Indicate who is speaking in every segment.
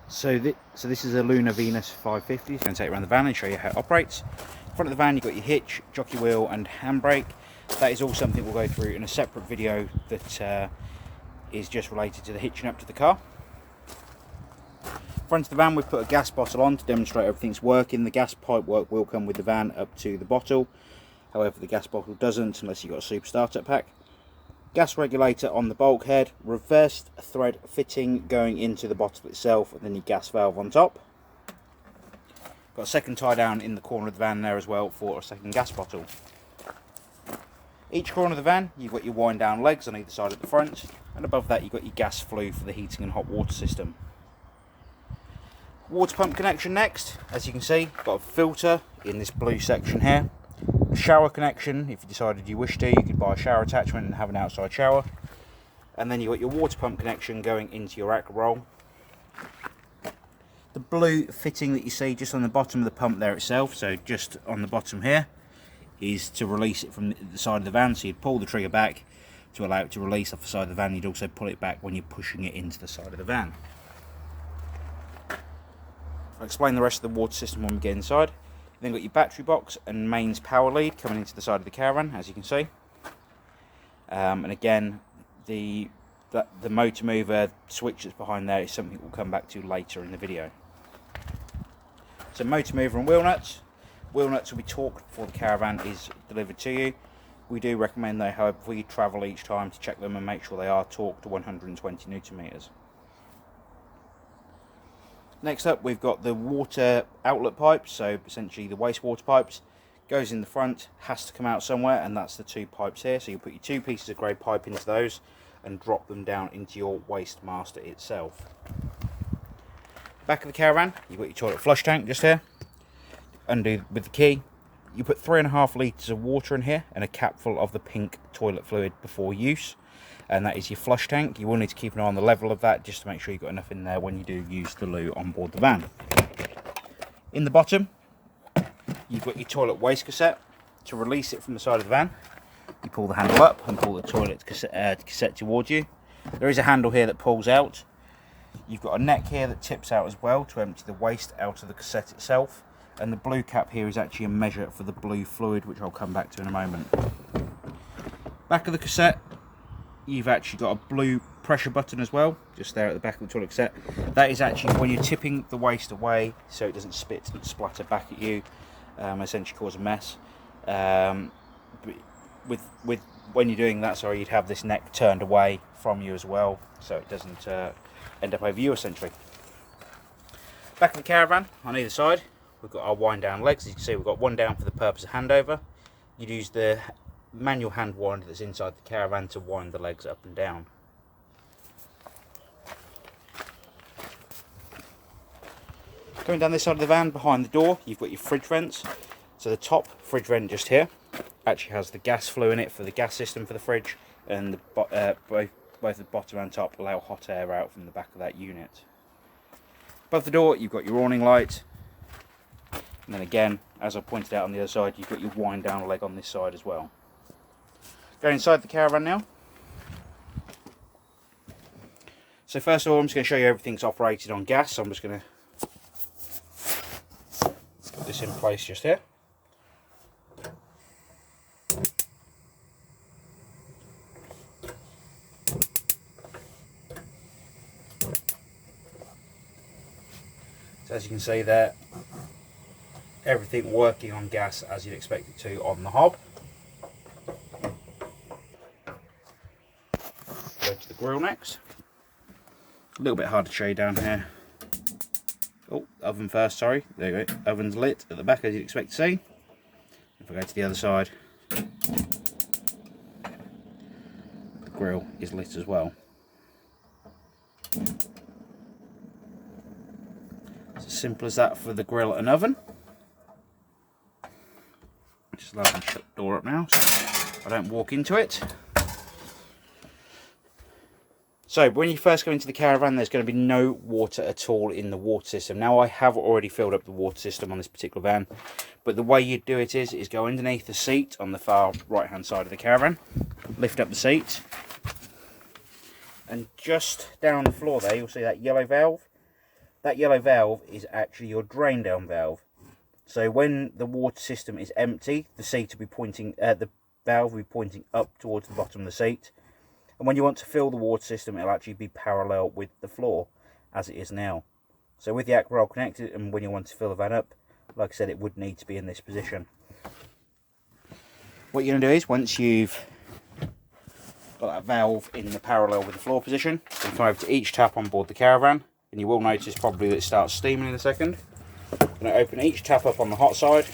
Speaker 1: So this is a Lunar Venus 550. It's going to take you around the van and show you how it operates. In front of the van you've got your hitch, jockey wheel and handbrake. That is all something we'll go through in a separate video that is just related to the hitching up to the car. In front of the van we've put a gas bottle on to demonstrate everything's working. The gas pipe work will come with the van up to the bottle. However, the gas bottle doesn't unless you've got a super starter pack. Gas regulator on the bulkhead, reversed thread fitting going into the bottle itself, and then your gas valve on top. Got a second tie down in the corner of the van there as well for a second gas bottle. Each corner of the van you've got your wind down legs on either side at the front, and above that you've got your gas flue for the heating and hot water system. Water pump connection next. As you can see, got a filter in this blue section here. A shower connection, if you decided you wish to, you could buy a shower attachment and have an outside shower. And then you've got your water pump connection going into your aqua roll. The blue fitting that you see just on the bottom of the pump there itself, so just on the bottom here, is to release it from the side of the van. So you'd pull the trigger back to allow it to release off the side of the van. You'd also pull it back when you're pushing it into the side of the van. I'll explain the rest of the water system when we get inside. Then got your battery box and mains power lead coming into the side of the Caravan, as you can see. And again, the motor mover switch that's behind there is something we'll come back to later in the video. So motor mover and wheel nuts. Wheel nuts will be torqued before the Caravan is delivered to you. We do recommend though, however, before you travel each time to check them and make sure they are torqued to 120 Newton meters. Next up we've got the water outlet pipes, so essentially the wastewater pipes. Goes in the front, has to come out somewhere, and that's the two pipes here. So you put your two pieces of grey pipe into those and drop them down into your waste master itself. Back of the Caravan, you've got your toilet flush tank just here. Undo with the key. You put 3.5 litres of water in here and a cap full of the pink toilet fluid before use. And that is your flush tank. You will need to keep an eye on the level of that just to make sure you've got enough in there when you do use the loo on board the van. In the bottom, you've got your toilet waste cassette. To release it from the side of the van, you pull the handle up and pull the toilet cassette towards you. There is a handle here that pulls out. You've got a neck here that tips out as well to empty the waste out of the cassette itself. And the blue cap here is actually a measure for the blue fluid, which I'll come back to in a moment. Back of the cassette, you've actually got a blue pressure button as well, just there at the back of the toilet cassette. That is actually when you're tipping the waste away so it doesn't spit and splatter back at you, essentially cause a mess. When you're doing that, sorry, you'd have this neck turned away from you as well, so it doesn't end up over you essentially. Back of the Caravan, on either side, we've got our wind down legs. As you can see, we've got one down for the purpose of handover. You'd use the manual hand winder that's inside the Caravan to wind the legs up and down. Going down this side of the van, behind the door, you've got your fridge vents. So the top fridge vent just here actually has the gas flue in it for the gas system for the fridge, and both the bottom and top allow hot air out from the back of that unit. Above the door you've got your awning light, and then again, as I pointed out on the other side, you've got your wind down leg on this side as well. Go inside the Caravan now. So first of all, I'm just going to show you everything's operated on gas. So I'm just going to put this in place just here. So as you can see there, everything working on gas as you'd expect it to on the hob. Go to the grill next. A little bit hard to show you down here. Oh, oven first, sorry. There you go. Oven's lit at the back as you'd expect to see. If I go to the other side, the grill is lit as well. It's as simple as that for the grill and oven. Just allow me to shut the door up now so I don't walk into it. So when you first go into the Caravan, there's going to be no water at all in the water system. Now I have already filled up the water system on this particular van, but the way you do it is go underneath the seat on the far right hand side of the Caravan, lift up the seat, and just down on the floor there you'll see that yellow valve. that yellow valve is actually your drain down valve. So when the water system is empty, the seat will be pointing, the valve will be pointing up towards the bottom of the seat. And when you want to fill the water system, it'll actually be parallel with the floor, as it is now. So with the aqua connected, and when you want to fill the van up, like I said, it would need to be in this position. What you're going to do is, once you've got that valve in the parallel with the floor position, you come over to each tap on board the Caravan, and you will notice probably that it starts steaming in a second. I'm going to open each tap up on the hot side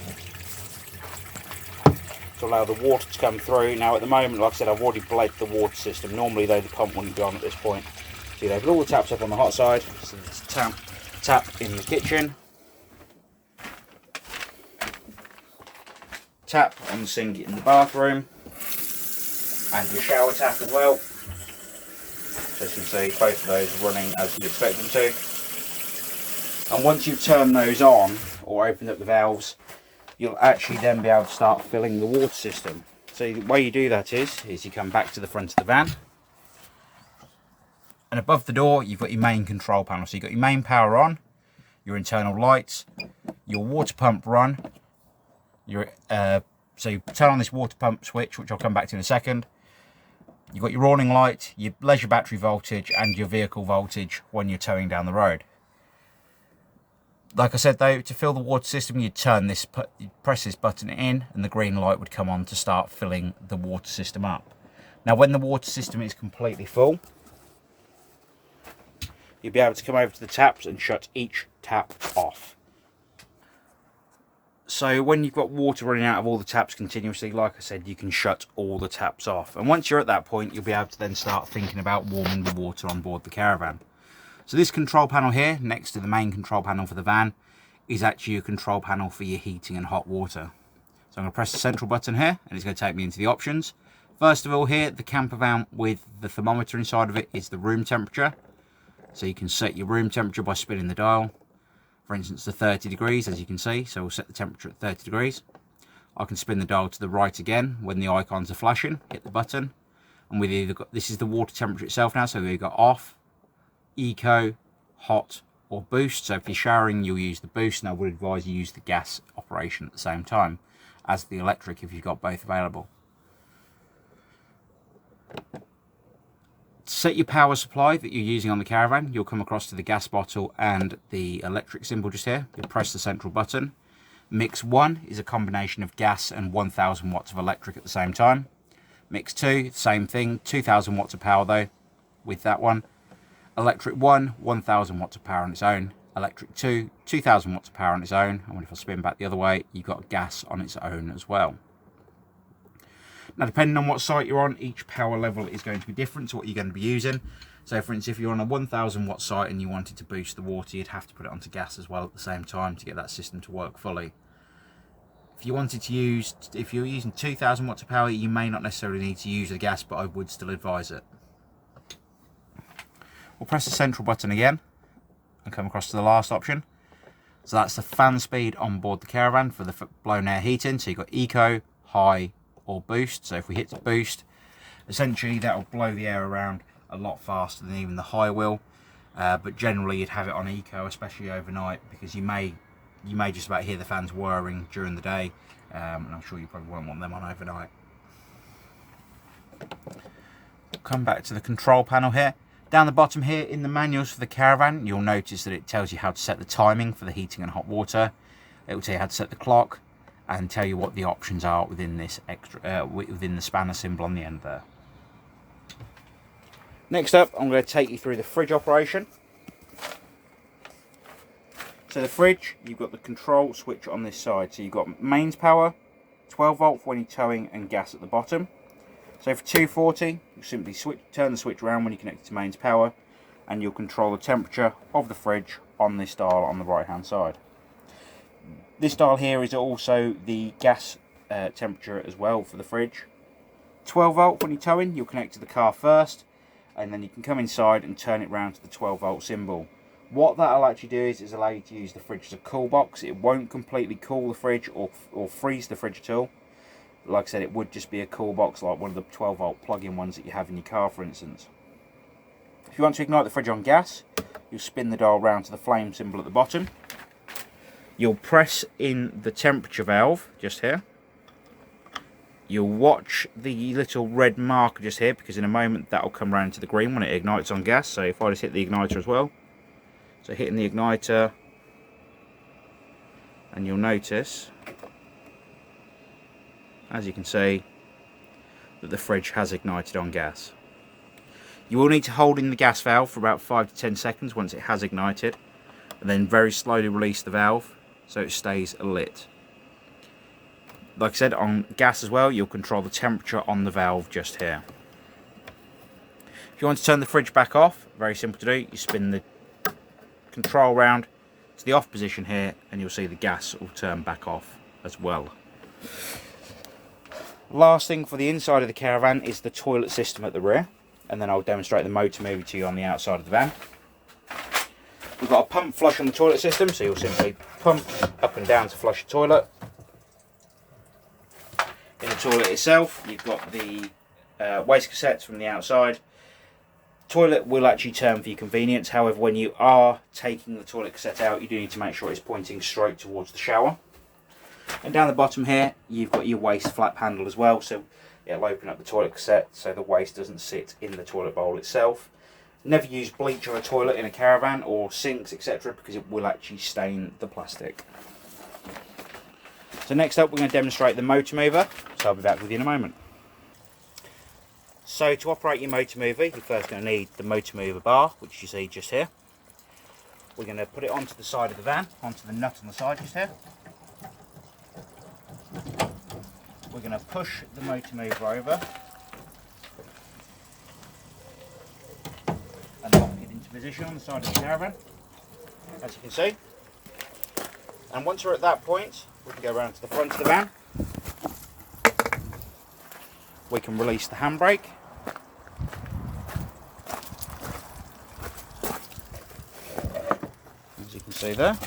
Speaker 1: to allow the water to come through. Now at the moment, like I said, I've already bled the water system. Normally though, the pump wouldn't be on at this point. So you open all the taps up on the hot side. So there's tap in the kitchen, tap on the sink in the bathroom, and your shower tap as well. So as you can see, both of those are running as you'd expect them to. And once you've turned those on or opened up the valves, you'll actually then be able to start filling the water system. So the way you do that is you come back to the front of the van, and above the door you've got your main control panel. So you've got your main power on, your internal lights, your water pump run, so you turn on this water pump switch, which I'll come back to in a second. You've got your awning light, your leisure battery voltage, and your vehicle voltage when you're towing down the road. Like I said though, to fill the water system, you'd press this button in, and the green light would come on to start filling the water system up. Now when the water system is completely full, you'll be able to come over to the taps and shut each tap off. So when you've got water running out of all the taps continuously, like I said, you can shut all the taps off. And once you're at that point, you'll be able to then start thinking about warming the water on board the Caravan. So this control panel here, next to the main control panel for the van, is actually your control panel for your heating and hot water. So I'm going to press the central button here, and it's going to take me into the options. First of all here, the camper van with the thermometer inside of it is the room temperature. So you can set your room temperature by spinning the dial. For instance, to 30 degrees, as you can see. So we'll set the temperature at 30 degrees. I can spin the dial to the right again when the icons are flashing. Hit the button. And we've either got, this is the water temperature itself now, so we've got off, eco, hot, or boost. So if you're showering, you'll use the boost, and I would advise you use the gas operation at the same time as the electric if you've got both available. To set your power supply that you're using on the Caravan, you'll come across to the gas bottle and the electric symbol just here. You'll press the central button. Mix 1 is a combination of gas and 1000 watts of electric at the same time. Mix 2, same thing, 2000 watts of power though with that one. Electric 1, 1000 watts of power on its own. Electric 2, 2000 watts of power on its own. And if I spin back the other way, you've got gas on its own as well. Now, depending on what site you're on, each power level is going to be different to what you're going to be using. So, for instance, if you're on a 1000 watt site and you wanted to boost the water, you'd have to put it onto gas as well at the same time to get that system to work fully. If you wanted to use, if you're using 2000 watts of power, you may not necessarily need to use the gas, but I would still advise it. We'll press the central button again and come across to the last option. So that's the fan speed on board the Caravan for the blown air heating. So you've got eco, high, or boost. So if we hit the boost, essentially that will blow the air around a lot faster than even the high will, but generally you'd have it on eco, especially overnight, because you may just about hear the fans whirring during the day, and I'm sure you probably won't want them on overnight. Come back to the control panel here. Down the bottom here in the manuals for the Caravan, you'll notice that it tells you how to set the timing for the heating and hot water. It will tell you how to set the clock and tell you what the options are within this extra within the spanner symbol on the end there. Next up, I'm going to take you through the fridge operation. So the fridge, you've got the control switch on this side. So you've got mains power, 12 volt for when you're towing, and gas at the bottom. So for 240, you simply turn the switch around when you connect it to mains power, and you'll control the temperature of the fridge on this dial on the right hand side. This dial here is also the gas temperature as well for the fridge. 12 volt when you're towing, you'll connect to the car first, and then you can come inside and turn it round to the 12 volt symbol. What that'll actually do is allow you to use the fridge as a cool box. It won't completely cool the fridge or freeze the fridge at all. Like I said, it would just be a cool box like one of the 12 volt plug-in ones that you have in your car, for instance. If you want to ignite the fridge on gas, you'll spin the dial round to the flame symbol at the bottom. You'll press in the temperature valve just here. You'll watch the little red marker just here, because in a moment that will come round to the green when it ignites on gas. So if I just hit the igniter as well, so hitting the igniter, and you'll notice, as you can see, that the fridge has ignited on gas. You will need to hold in the gas valve for about 5 to 10 seconds once it has ignited, and then very slowly release the valve so it stays lit. Like I said, on gas as well, you'll control the temperature on the valve just here. If you want to turn the fridge back off, very simple to do. You spin the control round to the off position here, and you'll see the gas will turn back off as well. Last thing for the inside of the Caravan is the toilet system at the rear, and then I'll demonstrate the motor mover to you on the outside of the van. We've got a pump flush on the toilet system, so you'll simply pump up and down to flush the toilet. In the toilet itself, you've got the waste cassettes from the outside. Toilet will actually turn for your convenience. However, when you are taking the toilet cassette out, you do need to make sure it's pointing straight towards the shower. And down the bottom here, you've got your waste flap handle as well. So it'll open up the toilet cassette so the waste doesn't sit in the toilet bowl itself. Never use bleach on a toilet in a Caravan or sinks, etc., because it will actually stain the plastic. So next up, we're going to demonstrate the motor mover, so I'll be back with you in a moment. So to operate your motor mover, you're first going to need the motor mover bar, which you see just here. We're going to put it onto the side of the van, onto the nut on the side just here. We're going to push the motor mover over and lock it into position on the side of the Caravan, as you can see. And once we're at that point, we can go around to the front of the van. We can release the handbrake. As you can see there.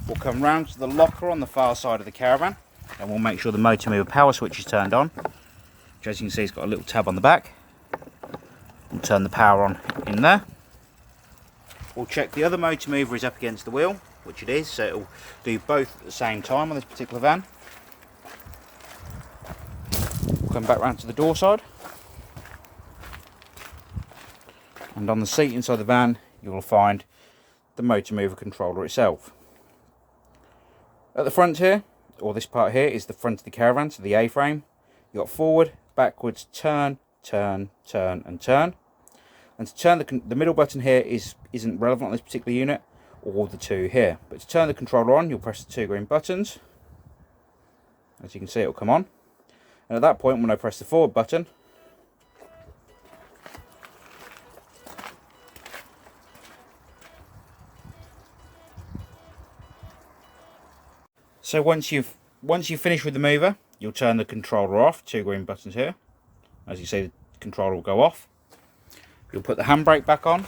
Speaker 1: We'll come round to the locker on the far side of the Caravan, and we'll make sure the motor mover power switch is turned on, which, as you can see, it's got a little tab on the back. We'll turn the power on in there. We'll check the other motor mover is up against the wheel, which it is, so it'll do both at the same time on this particular van. We'll come back round to the door side, and on the seat inside the van you'll find the motor mover controller itself. At the front here, or this part here, is the front of the Caravan, so the A-frame. You've got forward, backwards, turn, turn, turn and turn. And to turn the middle button here isn't relevant on this particular unit, or the two here. But to turn the controller on, you'll press the two green buttons. As you can see, it will come on. And at that point, when I press the forward button, so once you've finished with the mover, you'll turn the controller off. Two green buttons here. As you see, the controller will go off. You'll put the handbrake back on.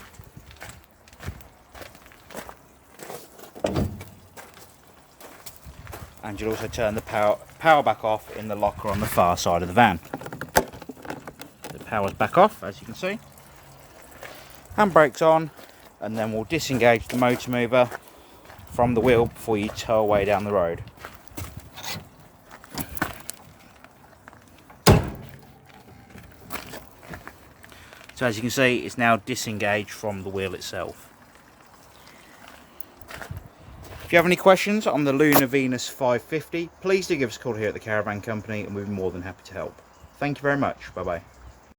Speaker 1: And you'll also turn the power back off in the locker on the far side of the van. The power's back off, as you can see. Handbrake's on, and then we'll disengage the motor mover from the wheel before you tow away down the road. So as you can see, it's now disengaged from the wheel itself. If you have any questions on the Lunar Venus 550, please do give us a call here at the Caravan Company, and we'll be more than happy to help. Thank you very much. Bye bye.